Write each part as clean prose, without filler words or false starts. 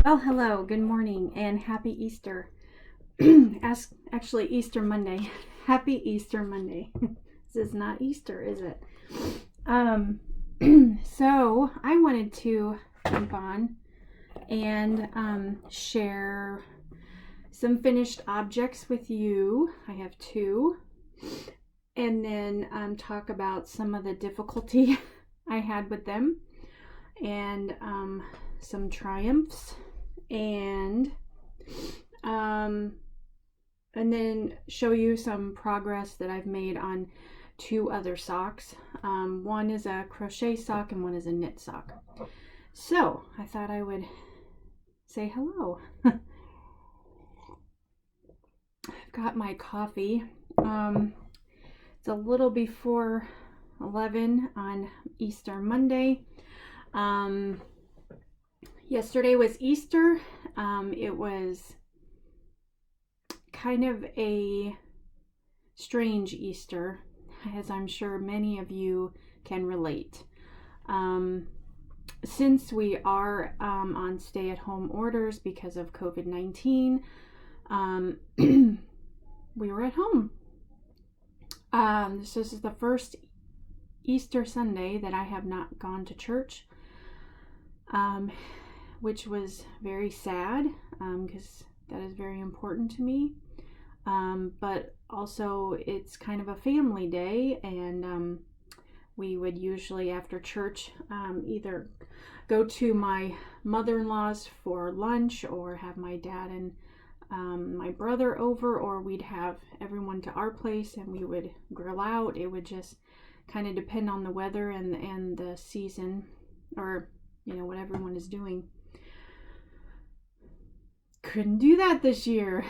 Well, hello, good morning, and happy Easter. Actually, Easter Monday. Happy Easter Monday. This is not Easter, is it? Um, so I wanted to jump on and share some finished objects with you. I have two, and then talk about some of the difficulty I had with them, and some triumphs, and then show you some progress that I've made on two other socks. One is a crochet sock and one is a knit sock. So I thought I would say hello. I've got my coffee. It's a little before 11 on Easter Monday. Yesterday was Easter. It was kind of a strange Easter, as I'm sure many of you can relate. Since we are on stay-at-home orders because of COVID-19, we were at home. This is the first Easter Sunday that I have not gone to church, which was very sad because that is very important to me. But also it's kind of a family day, and we would usually after church either go to my mother-in-law's for lunch or have my dad and my brother over, or we'd have everyone to our place and we would grill out. It would just kind of depend on the weather and the season, or what everyone is doing. Couldn't do that this year.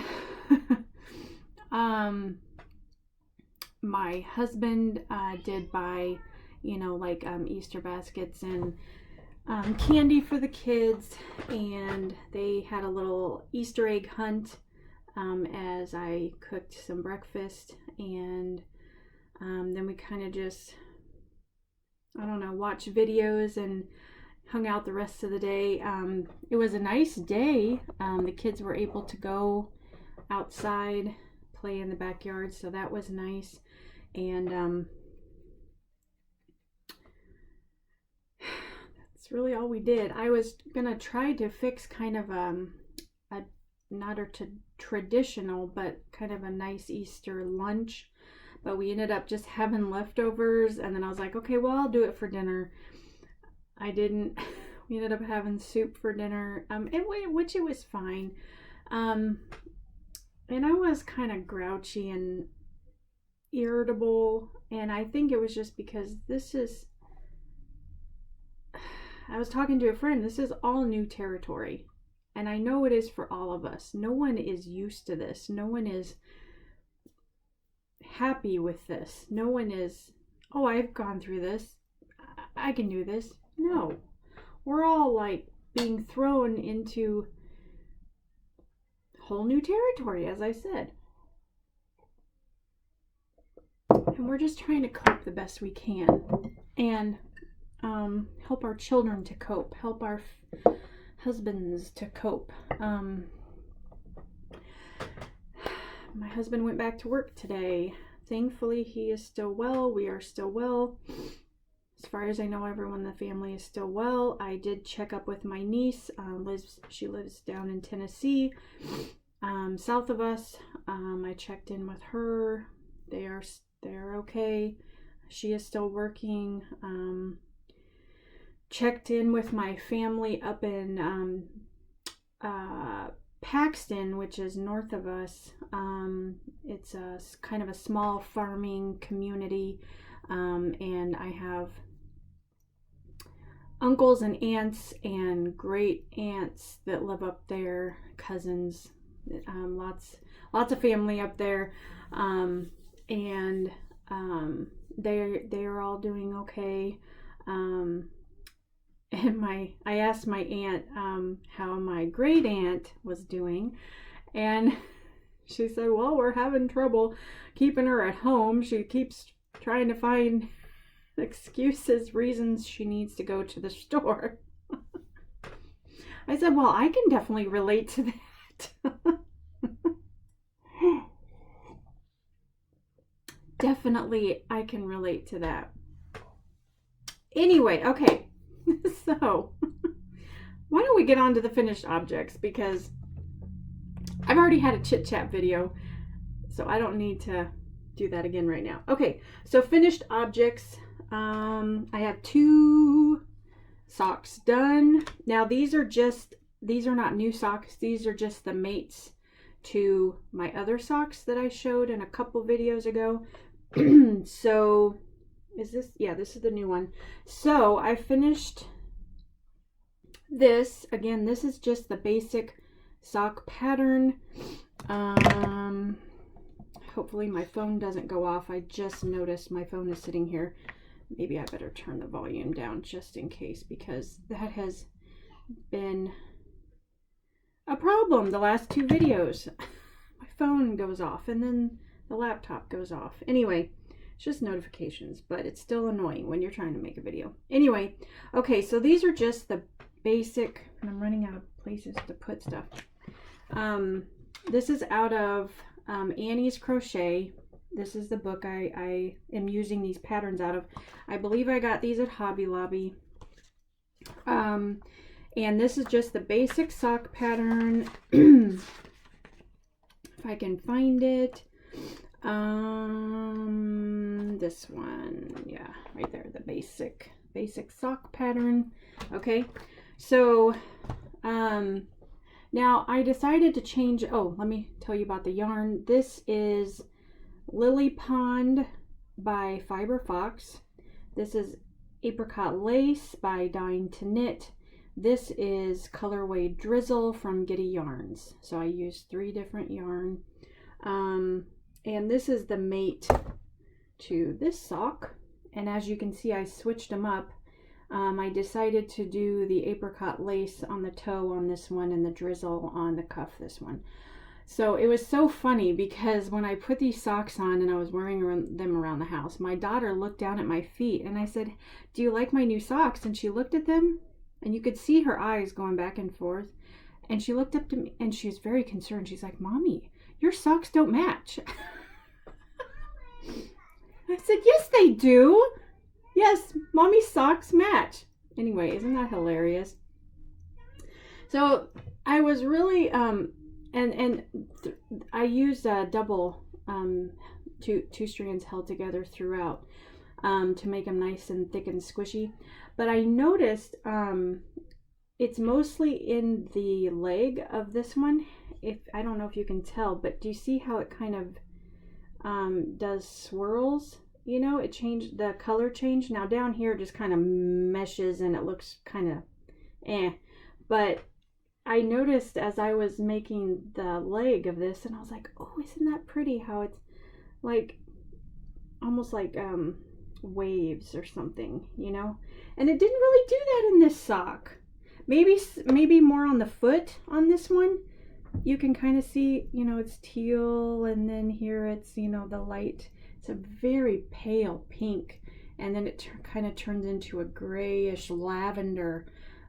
My husband did buy Easter baskets and candy for the kids, and they had a little Easter egg hunt as I cooked some breakfast, and then we kind of just watched videos and hung out the rest of the day. It was a nice day. The kids were able to go outside, play in the backyard, so that was nice. And that's really all we did. I was gonna try to fix kind of not a traditional, but kind of a nice Easter lunch, but we ended up just having leftovers, and then I was like, okay, well, I'll do it for dinner. I didn't. We ended up having soup for dinner, which it was fine. And I was kind of grouchy and irritable, and I think it was just because I was talking to a friend, this is all new territory, and I know it is for all of us. No one is used to this. No one is happy with this. No one is, oh, I've gone through this, I can do this. No, we're all like being thrown into whole new territory, as I said. And we're just trying to cope the best we can, and help our children to cope, help our husbands to cope. My husband went back to work today. Thankfully, he is still well. We are still well. As far as I know, everyone in the family is still well. I did check up with my niece. She lives down in Tennessee, south of us. I checked in with her. They're okay. She is still working. Checked in with my family up in Paxton, which is north of us. It's a kind of a small farming community, and I have uncles and aunts and great aunts that live up there, cousins, lots of family up there, and they are all doing okay. And I asked my aunt how my great aunt was doing, and she said, well, we're having trouble keeping her at home. She keeps trying to find excuses, reasons she needs to go to the store. I said, well, I can definitely relate to that. Definitely, I can relate to that. Anyway, okay. So, why don't we get on to the finished objects, because I've already had a chit-chat video, so I don't need to do that again right now. Okay, so finished objects. I have 2 socks done. Now these are not new socks. These are just the mates to my other socks that I showed in a couple videos ago. So is this, yeah, this is the new one. So I finished this. Again, this is just the basic sock pattern. Hopefully my phone doesn't go off. I just noticed my phone is sitting here. Maybe I better turn the volume down just in case, because that has been a problem the last 2 videos. My phone goes off and then the laptop goes off. Anyway, it's just notifications, but it's still annoying when you're trying to make a video. Anyway, okay, so these are just the basic, and I'm running out of places to put stuff. This is out of Annie's Crochet. This is the book I am using these patterns out of. I believe I got these at Hobby Lobby. And this is just the basic sock pattern. If I can find it. This one, yeah, right there, the basic sock pattern. Okay, so now I decided to change. Oh, let me tell you about the yarn. This is Lily Pond by Fiber Fox. This is Apricot Lace by Dying to Knit. This is Colorway Drizzle from Giddy Yarns. So I used 3 different yarn. And this is the mate to this sock. And as you can see, I switched them up. I decided to do the apricot lace on the toe on this one and the drizzle on the cuff this one. So it was so funny because when I put these socks on and I was wearing them around the house, my daughter looked down at my feet and I said, "Do you like my new socks?" And she looked at them and you could see her eyes going back and forth. And she looked up to me and she was very concerned. She's like, "Mommy, your socks don't match." I said, "Yes, they do. Yes, Mommy's socks match." Anyway, isn't that hilarious? So I was really, I used a double, two strands held together throughout to make them nice and thick and squishy. But I noticed it's mostly in the leg of this one. I don't know if you can tell, but do you see how it kind of does swirls? You know, it changed, the color change. Now down here it just kind of meshes and it looks kind of but I noticed as I was making the leg of this and I was like, oh, isn't that pretty how it's like almost like waves or something, you know? And it didn't really do that in this sock. Maybe more on the foot on this one. You can kind of see, you know, it's teal, and then here it's, you know, the light. It's a very pale pink, and then it kind of turns into a grayish lavender.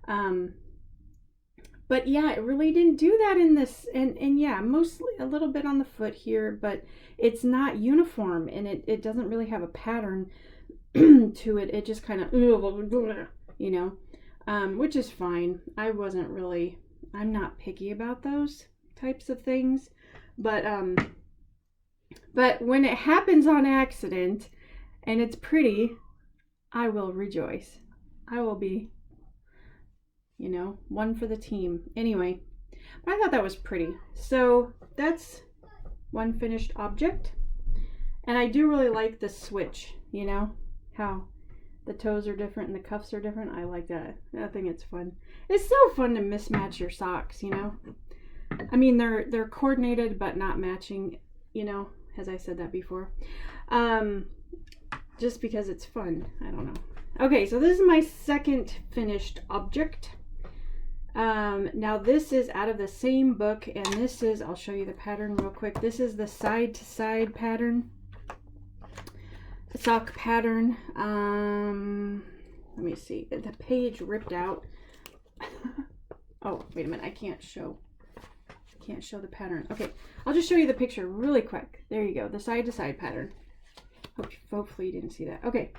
But yeah, it really didn't do that in this. And yeah, mostly a little bit on the foot here, but it's not uniform, and it doesn't really have a pattern to it. It just kind of, you know, which is fine. I'm not picky about those types of things, but when it happens on accident and it's pretty, I will rejoice. I will be, you know, one for the team. Anyway, but I thought that was pretty. So that's one finished object. And I do really like the switch, you know, how the toes are different and the cuffs are different. I like that. I think it's fun. It's so fun to mismatch your socks, you know. I mean, they're coordinated but not matching, you know, as I said that before. Just because it's fun. I don't know. Okay, so this is my second finished object. Now this is out of the same book, and this is, I'll show you the pattern real quick. This is the side to side pattern. Sock pattern. Let me see. The page ripped out. Oh, wait a minute. I can't show the pattern. Okay, I'll just show you the picture really quick. There you go, the side to side pattern. Hopefully you didn't see that. Okay,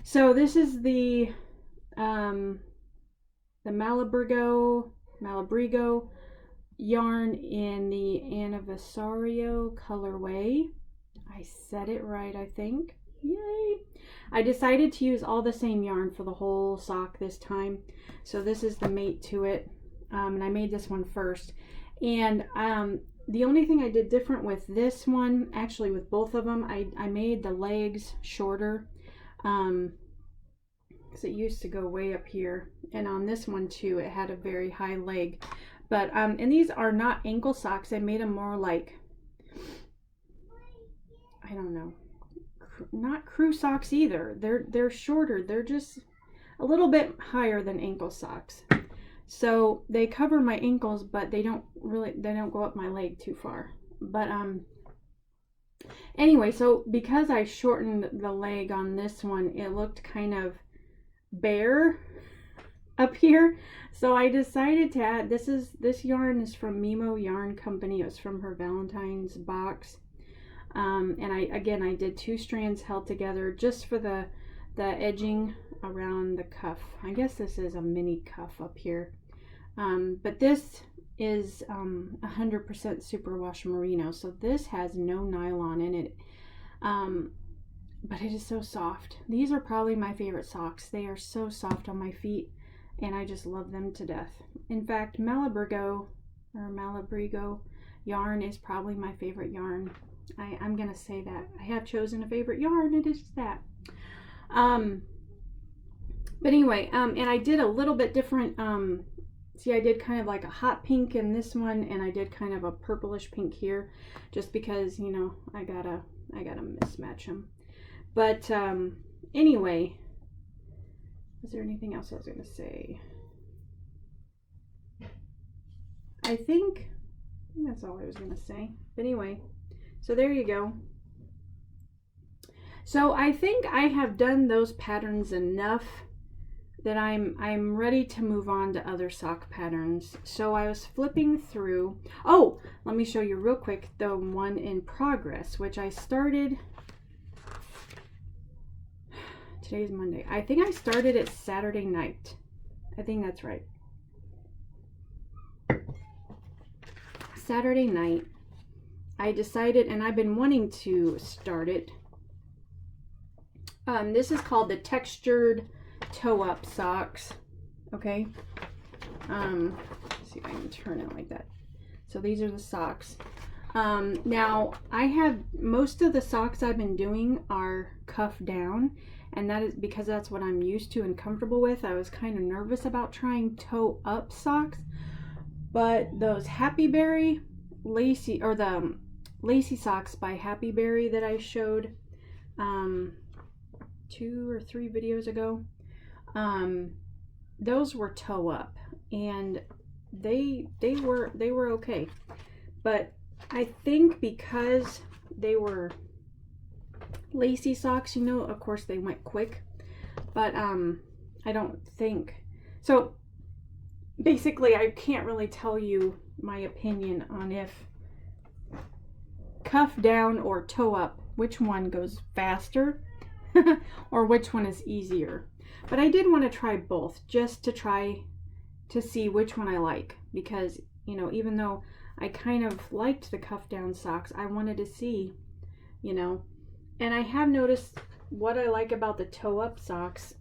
so this is the Malabrigo yarn in the Anniversario colorway. I said it right, I think. Yay! I decided to use all the same yarn for the whole sock this time. So this is the mate to it. And I made this one first. And the only thing I did different with this one, actually with both of them, I made the legs shorter. Because it used to go way up here. And on this one too, it had a very high leg. But, and these are not ankle socks. I made them more like, I don't know, not crew socks either. They're shorter. They're just a little bit higher than ankle socks. So they cover my ankles, but they don't go up my leg too far. But anyway, so because I shortened the leg on this one, it looked kind of bare up here. So I decided to add, this yarn is from Mimo Yarn Company. It was from her Valentine's box. And I did 2 strands held together just for the edging around the cuff. I guess this is a mini cuff up here. But this is 100% superwash merino, so this has no nylon in it. But it is so soft. These are probably my favorite socks. They are so soft on my feet, and I just love them to death. In fact, Malabrigo yarn is probably my favorite yarn. I'm gonna say that. I have chosen a favorite yarn, it is that. But anyway, and I did a little bit different. See, I did kind of like a hot pink in this one, and I did kind of a purplish pink here, just because, you know, I gotta mismatch them. But anyway, is there anything else I was gonna say? I think that's all I was gonna say. But anyway, so there you go. So I think I have done those patterns enough that I'm ready to move on to other sock patterns. So I was flipping through. Oh, let me show you real quick the one in progress, which I started. Today's Monday. I think I started it Saturday night. I think that's right. Saturday night, I decided, and I've been wanting to start it. This is called the Textured Toe-Up Socks. Okay. Let's see if I can turn it like that. So these are the socks. Now I have, most of the socks I've been doing are cuff down, and that is because that's what I'm used to and comfortable with. I was kind of nervous about trying toe up socks, but those Happy Berry lacy, or the lacy socks by Happy Berry that I showed 2 or 3 videos ago, those were toe up, and they were okay. But I think because they were lacy socks, you know, of course they went quick, but I don't think so. Basically, I can't really tell you my opinion on if cuff down or toe up, which one goes faster or which one is easier. But I did want to try both, just to try to see which one I like, because, you know, even though I kind of liked the cuff down socks, I wanted to see, you know. And I have noticed what I like about the toe up socks.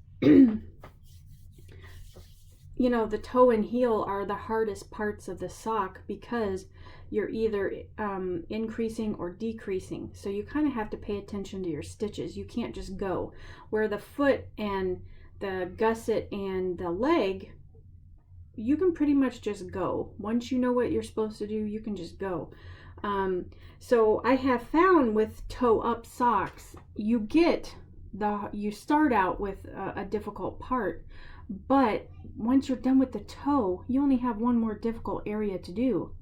You know, the toe and heel are the hardest parts of the sock because you're either increasing or decreasing. So you kind of have to pay attention to your stitches. You can't just go. Where the foot and the gusset and the leg, you can pretty much just go. Once you know what you're supposed to do, you can just go. So I have found with toe up socks, you start out with a difficult part, but once you're done with the toe, you only have one more difficult area to do.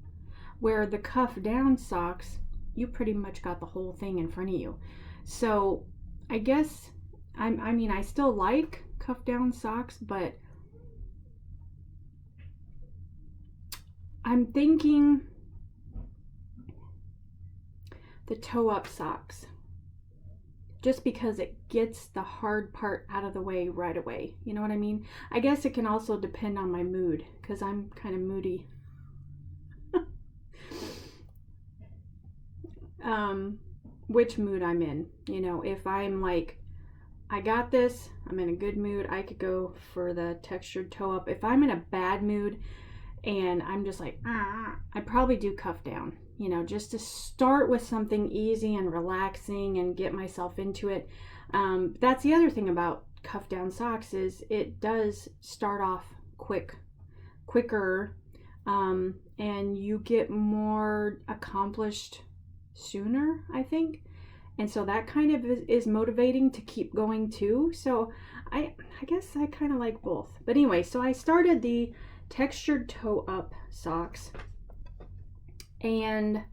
Where the cuff down socks, you pretty much got the whole thing in front of you. So I guess, I mean, I still like cuff down socks, but I'm thinking the toe up socks, just because it gets the hard part out of the way right away. You know what I mean? I guess it can also depend on my mood, because I'm kind of moody. Which mood I'm in. You know, if I'm like, I got this, I'm in a good mood, I could go for the textured toe up. If I'm in a bad mood and I'm just like, I'd probably do cuff down, you know, just to start with something easy and relaxing and get myself into it. That's the other thing about cuff down socks, is it does start off quicker, and you get more accomplished sooner, I think. And so that kind of is motivating to keep going too. So I guess I kind of like both. But anyway, so I started the textured toe up socks, and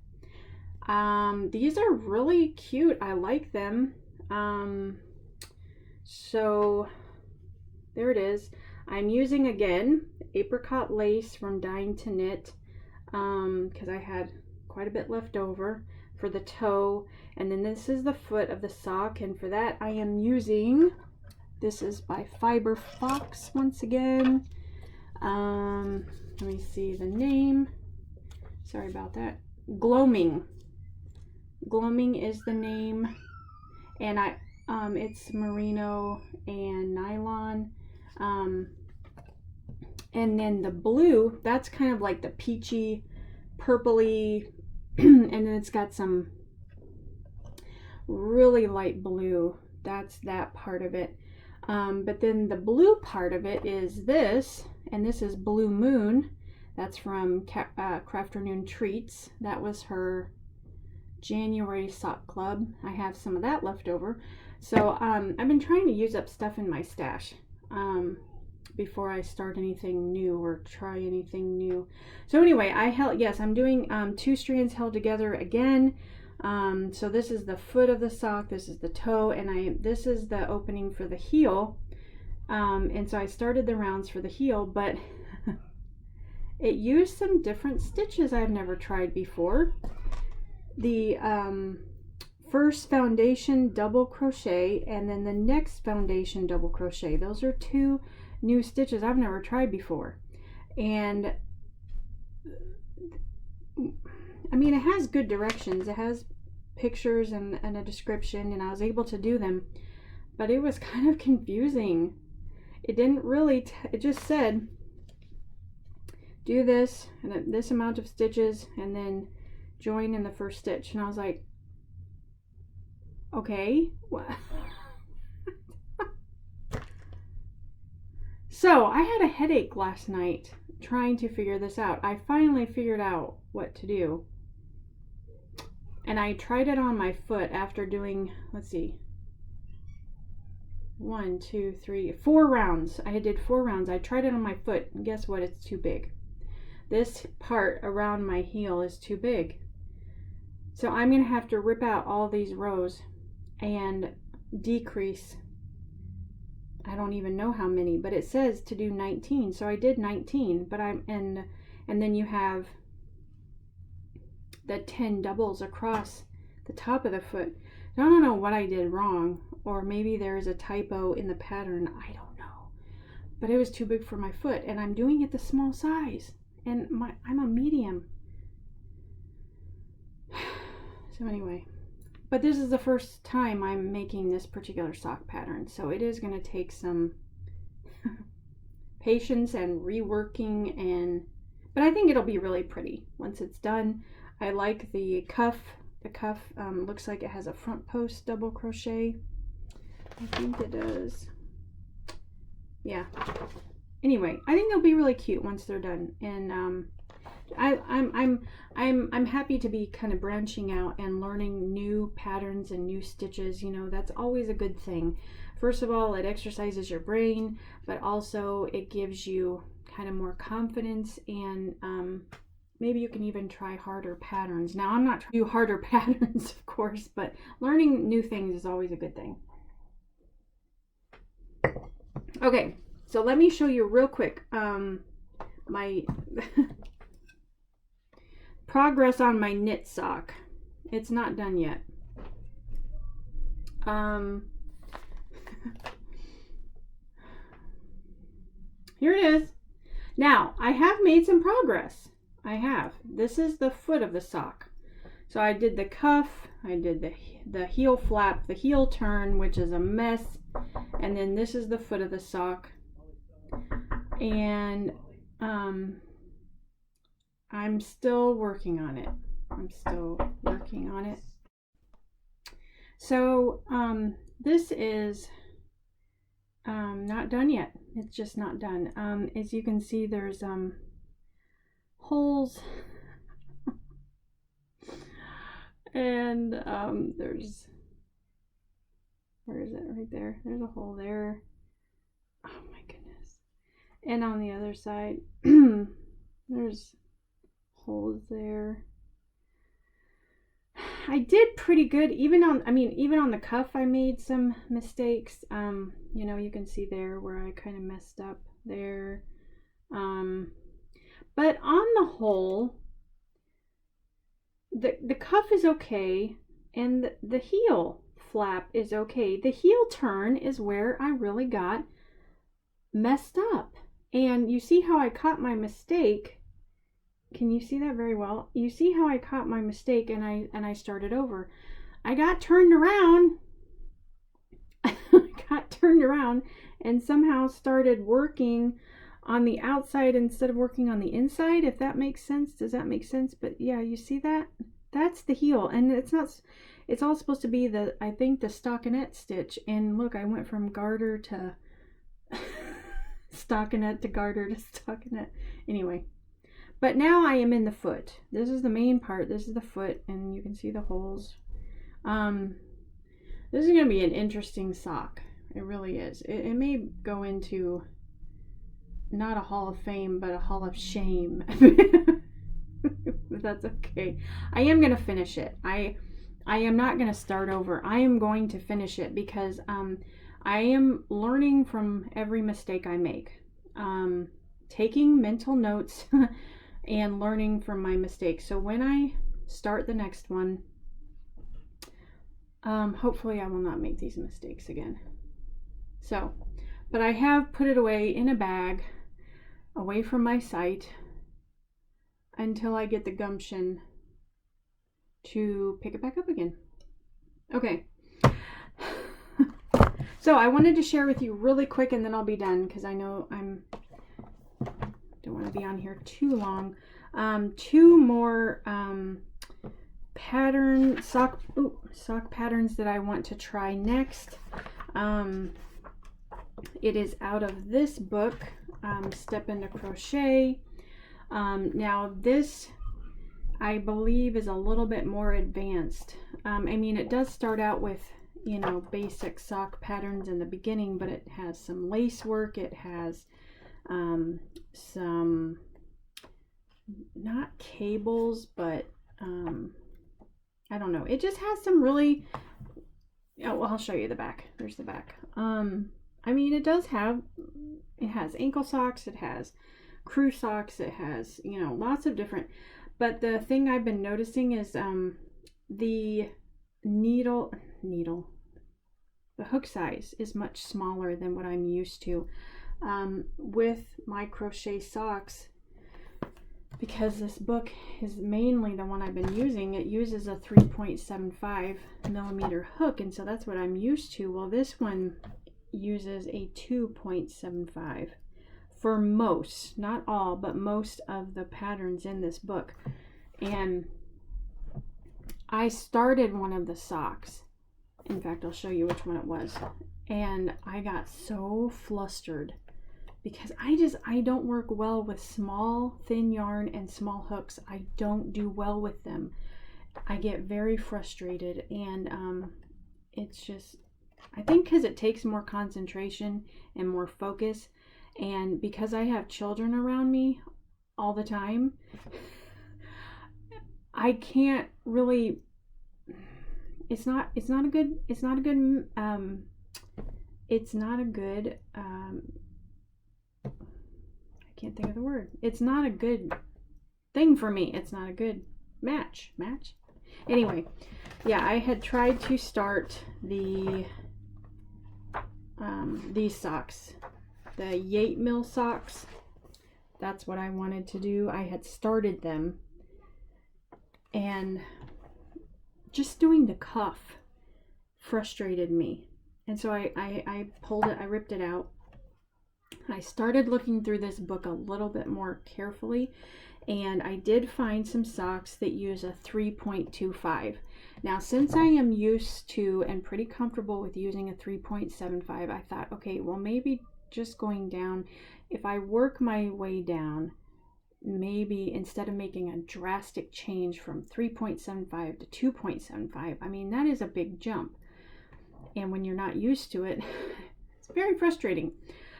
these are really cute. I like them. So there it is. I'm using, again, apricot lace from Dying to Knit, because I had quite a bit left over for the toe. And then this is the foot of the sock, and for that I am using, this is by Fiber Fox once again. Let me see the name. Sorry about that. Gloaming. Gloaming is the name, and it's merino and nylon. And then the blue, that's kind of like the peachy, purpley, and then it's got some really light blue. That's that part of it. But then the blue part of it is this, and this is Blue Moon. That's from Crafternoon Treats. That was her January sock club. I have some of that left over. So I've been trying to use up stuff in my stash before I start anything new or try anything new. So anyway, I'm doing 2 strands held together again. So this is the foot of the sock, this is the toe, and this is the opening for the heel. And so I started the rounds for the heel, but it used some different stitches I've never tried before. The first foundation double crochet, and then the next foundation double crochet. Those are 2 new stitches I've never tried before. And I mean, it has good directions. It has pictures and a description, and I was able to do them, but it was kind of confusing. It didn't really, it just said, do this, and this amount of stitches, and then join in the first stitch. And I was like, okay, what? So I had a headache last night trying to figure this out. I finally figured out what to do. And I tried it on my foot after doing, let's see, 1, 2, 3, 4 rounds. I did 4 rounds. I tried it on my foot, and guess what? It's too big. This part around my heel is too big. So I'm going to have to rip out all these rows and decrease, I don't even know how many, but it says to do 19. So I did 19, but and then you have the 10 doubles across the top of the foot. I don't know what I did wrong, or maybe there's a typo in the pattern. I don't know, but it was too big for my foot, and I'm doing it the small size, and I'm a medium. So anyway, but this is the first time I'm making this particular sock pattern, so it is going to take some patience and reworking, but I think it'll be really pretty once it's done. I like the cuff. The cuff looks like it has a front post double crochet. I think it does. Yeah. Anyway, I think they'll be really cute once they're done, and I'm happy to be kind of branching out and learning new patterns and new stitches. You know, that's always a good thing. First of all, it exercises your brain, but also it gives you kind of more confidence, and maybe you can even try harder patterns. Now, I'm not trying to do harder patterns, of course, but learning new things is always a good thing. Okay, so let me show you real quick my progress on my knit sock. It's not done yet. Here it is. Now, I have made some progress. I have. This is the foot of the sock. So I did the cuff, I did the heel flap, the heel turn, which is a mess, and then this is the foot of the sock. And I'm still working on it. So this is not done yet. It's just not done. As you can see, there's holes. And there's, where is it? Right there. There's a hole there. Oh my goodness. And on the other side, there's holes there. I did pretty good. Even on the cuff, I made some mistakes. You know, you can see there where I kind of messed up there. But on the whole, the cuff is okay, and the heel flap is okay. The heel turn is where I really got messed up. And you see how I caught my mistake. Can you see that very well? You see how I caught my mistake and I started over. I got turned around. And somehow started working on the outside instead of working on the inside, if that makes sense. Does that make sense? But yeah, you see that? That's the heel, and it's all supposed to be I think the stockinette stitch. And look, I went from garter to stockinette to garter to stockinette. Anyway, but now I am in the foot. This is the main part. This is the foot, and you can see the holes. This is going to be an interesting sock. It really is. It may go into not a Hall of Fame, but a Hall of Shame. But that's okay. I am going to finish it. I am not going to start over. I am going to finish it because I am learning from every mistake I make. Taking mental notes and learning from my mistakes. So when I start the next one, hopefully I will not make these mistakes again. So, but I have put it away in a bag, away from my sight, until I get the gumption to pick it back up again. Okay. So I wanted to share with you really quick, and then I'll be done, because I know don't want to be on here too long. Two more sock patterns that I want to try next. It is out of this book, Step Into Crochet. Now this, I believe, is a little bit more advanced. I mean, it does start out with, you know, basic sock patterns in the beginning, but it has some lace work. It has some, not cables, but I don't know. It just has some really, oh, well, I'll show you the back. There's the back. I mean, it has ankle socks, it has crew socks, it has, you know, lots of different, but the thing I've been noticing is the the hook size is much smaller than what I'm used to with my crochet socks, because this book is mainly the one I've been using. It uses a 3.75 millimeter hook, and so that's what I'm used to. Well, this one uses a 2.75 for most, not all, but most of the patterns in this book. And I started one of the socks. In fact, I'll show you which one it was. And I got so flustered because I don't work well with small, thin yarn and small hooks. I don't do well with them. I get very frustrated, and it's just, I think because it takes more concentration and more focus, and because I have children around me all the time, I can't really, it's not a good I can't think of the word. It's not a good thing for me. It's not a good match. Anyway, yeah, I had tried to start these socks, the Yate Mill socks. That's what I wanted to do. I had started them, and just doing the cuff frustrated me. And so I pulled it, I ripped it out. I started looking through this book a little bit more carefully, and I did find some socks that use a 3.25. Now, since I am used to and pretty comfortable with using a 3.75, I thought, okay, well, maybe just going down, if I work my way down, maybe instead of making a drastic change from 3.75 to 2.75, I mean, that is a big jump. And when you're not used to it, it's very frustrating.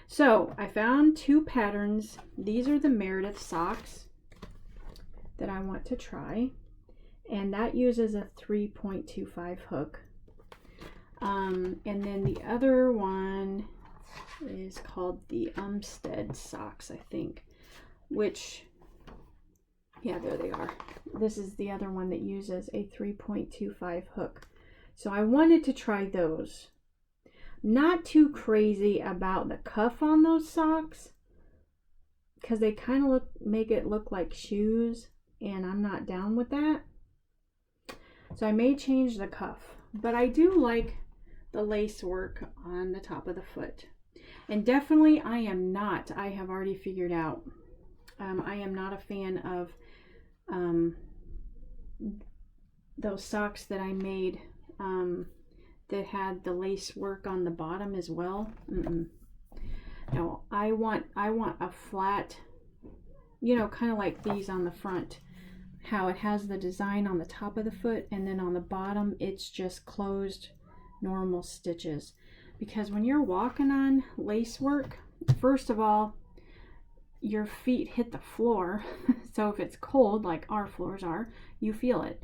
So I found two patterns. These are the Meredith socks that I want to try, and that uses a 3.25 hook. And then the other one is called the Umstead socks, I think, which, yeah, there they are. This is the other one that uses a 3.25 hook. So I wanted to try those. Not too crazy about the cuff on those socks, because they kind of make it look like shoes, and I'm not down with that. So I may change the cuff, but I do like the lace work on the top of the foot. And definitely I have already figured out, I am not a fan of those socks that I made that had the lace work on the bottom as well. No, I want a flat, you know, kind of like these on the front, how it has the design on the top of the foot, and then on the bottom it's just closed normal stitches. Because when you're walking on lace work, first of all, your feet hit the floor, so if it's cold like our floors are, you feel it.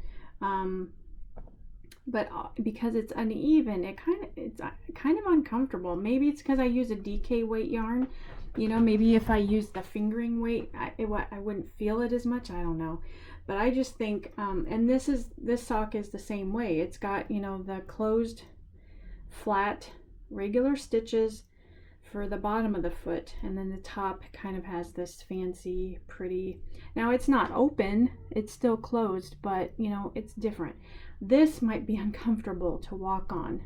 But because it's uneven, it's kind of uncomfortable. Maybe it's because I use a DK weight yarn. You know, maybe if I use the fingering weight, I wouldn't feel it as much. I don't know. But I just think, and this sock is the same way. It's got, you know, the closed, flat, regular stitches for the bottom of the foot, and then the top kind of has this fancy, pretty. Now it's not open, it's still closed, but you know, it's different. This might be uncomfortable to walk on,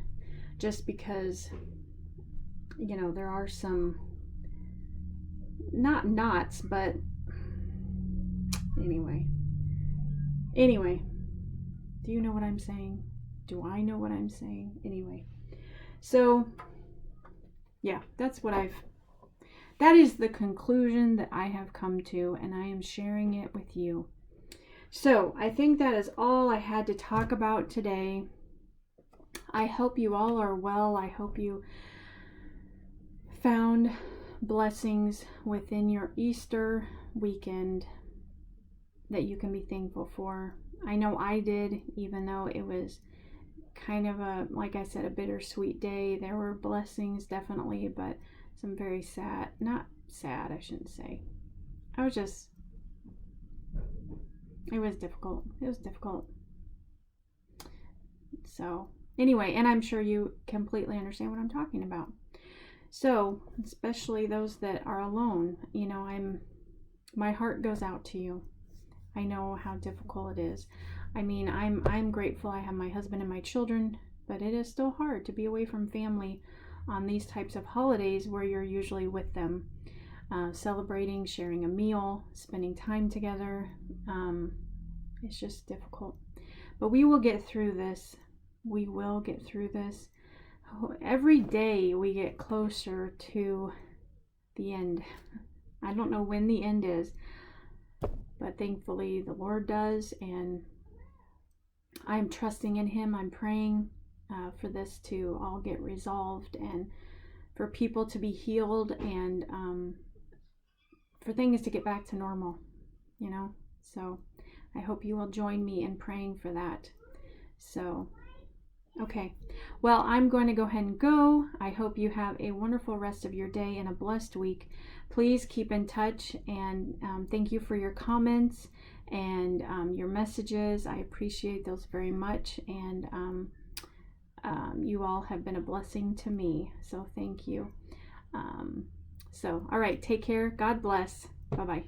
just because, you know, there are some, not knots, but anyway, do you know what I'm saying? Do I know what I'm saying? Anyway, so yeah, that is the conclusion that I have come to, and I am sharing it with you. So I think that is all I had to talk about today. I hope you all are well. I hope you found blessings within your Easter weekend that you can be thankful for. I know I did, even though it was kind of a, like I said, a bittersweet day. There were blessings, definitely, but some very sad, not sad, I shouldn't say. It was difficult. So anyway, and I'm sure you completely understand what I'm talking about. So, especially those that are alone, you know, my heart goes out to you. I know how difficult it is. I mean, I'm grateful I have my husband and my children, but it is still hard to be away from family on these types of holidays where you're usually with them, celebrating, sharing a meal, spending time together. It's just difficult. But we will get through this. We will get through this. Every day we get closer to the end. I don't know when the end is, but thankfully the Lord does, and I'm trusting in Him. I'm praying for this to all get resolved, and for people to be healed, and for things to get back to normal, you know. So I hope you will join me in praying for that. So Okay. Well, I'm going to go ahead and go. I hope you have a wonderful rest of your day and a blessed week. Please keep in touch, and thank you for your comments and your messages. I appreciate those very much, and you all have been a blessing to me. So thank you. All right. Take care. God bless. Bye-bye.